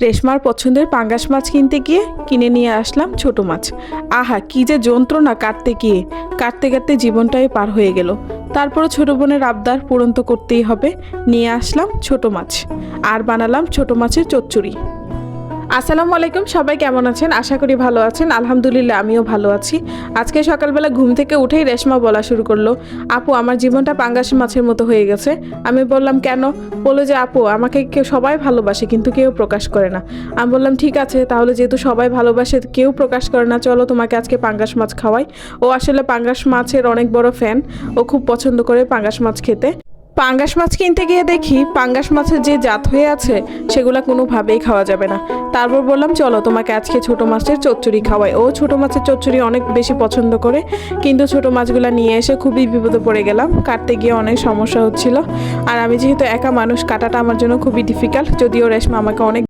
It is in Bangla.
রেশমার পছন্দের পাঙ্গাস মাছ কিনতে গিয়ে কিনে নিয়ে আসলাম ছোট মাছ। আহা, কি যে যন্ত্রণা কাটতে গিয়ে, কাটতে কাটতে জীবনটাই পার হয়ে গেল। তারপরে ছোট বোনের আবদার পূরণ তো করতেই হবে, নিয়ে আসলাম ছোট মাছ আর বানালাম ছোট মাছের চচ্চড়ি। আসসালামু আলাইকুম, সবাই কেমন আছেন? আশা করি ভালো আছেন। আলহামদুলিল্লাহ, আমিও ভালো আছি। আজকে সকালবেলা ঘুম থেকে উঠেই রেশমা বলা শুরু করলো, আপু আমার জীবনটা পাঙ্গাস মাছের মতো হয়ে গেছে। আমি বললাম কেন? বললো যে আপু আমাকে কেউ সবাই ভালোবাসে কিন্তু কেউ প্রকাশ করে না। আমি বললাম ঠিক আছে, তাহলে যেহেতু সবাই ভালোবাসে কেউ প্রকাশ করে না, চলো তোমাকে আজকে পাঙ্গাস মাছ খাওয়াই। ও আসলে পাঙ্গাস মাছের অনেক বড় ফ্যান, ও খুব পছন্দ করে পাঙ্গাস মাছ খেতে। পাঙ্গাস মাছ কিনতে গিয়ে দেখি পাঙ্গাস মাছের যে জাত হয়ে আছে সেগুলো কোনোভাবেই খাওয়া যাবে না। তারপর বললাম চলো তোমাকে আজকে ছোট মাছের চচ্চড়ি খাওয়াই। ও ছোট মাছের চচ্চড়ি অনেক বেশি পছন্দ করে, কিন্তু ছোট মাছগুলো নিয়ে এসে খুবই বিপদে পড়ে গেলাম। কাটতে গিয়ে অনেক সমস্যা হচ্ছিল, আর আমি যেহেতু একা মানুষ, কাটাটা আমার জন্য খুবই ডিফিকাল্ট। যদিও রেশমা আমাকে অনেক